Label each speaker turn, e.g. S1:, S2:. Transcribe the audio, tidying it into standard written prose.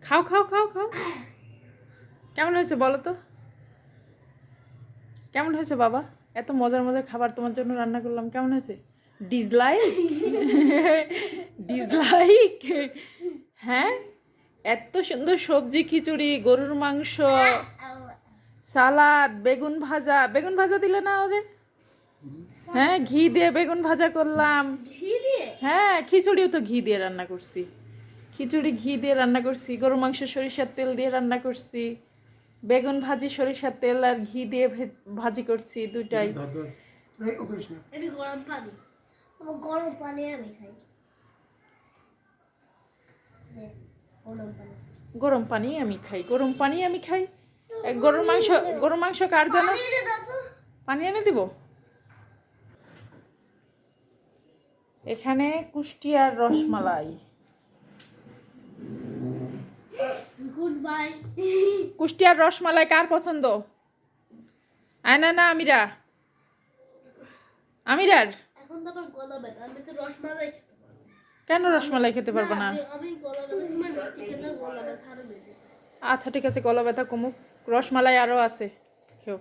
S1: খাও খাও খাও খাও। কেমন হয়েছে বলো তো, কেমন হয়েছে বাবা? এত মজার মজার খাবার তোমার জন্য রান্না করলাম, কেমন হয়েছে? ডিসলাইক? ডিসলাইক? হ্যাঁ, এত সুন্দর সবজি, খিচুড়ি, গরুর মাংস, সালাদ, বেগুন ভাজা। বেগুন ভাজা দিলে না ওরে? হ্যাঁ, ঘি দিয়ে বেগুন ভাজা করলাম। হ্যাঁ, খিচুড়িও তো ঘি দিয়ে রান্না করছি। খিচুড়ি ঘি দিয়ে রান্না করছি, গরুর মাংস সরিষার তেল দিয়ে রান্না করছি, বেগুন ভাজি সরিষার তেল আর ঘি দিয়ে ভাজি করছি, দুটাই।
S2: গরম পানি আমি খাই।
S1: গরম পানি আমি খাই, গরম পানি আমি খাই। গরুর মাংস কার জন্য? পানি এনে দিব। এখানে কুষ্টিয়ার রসমালাই।
S2: Good bye.
S1: কুষ্টিয়ার রসমালাই কার পছন্দ? আয়না না আমিরা? আমিরার?
S2: এখন তো আমার গলা ব্যথা, আমি তো রসমালাই খেতে পারবো।
S1: কেন রসমালাই খেতে পারবো না?
S2: আমি গলা ব্যথা মিষ্টি খেলে গলা ব্যথা আরো বেশি।
S1: আচ্ছা ঠিক আছে, গলা ব্যথা কমুক, রসমালাই আরও আছে, খেও।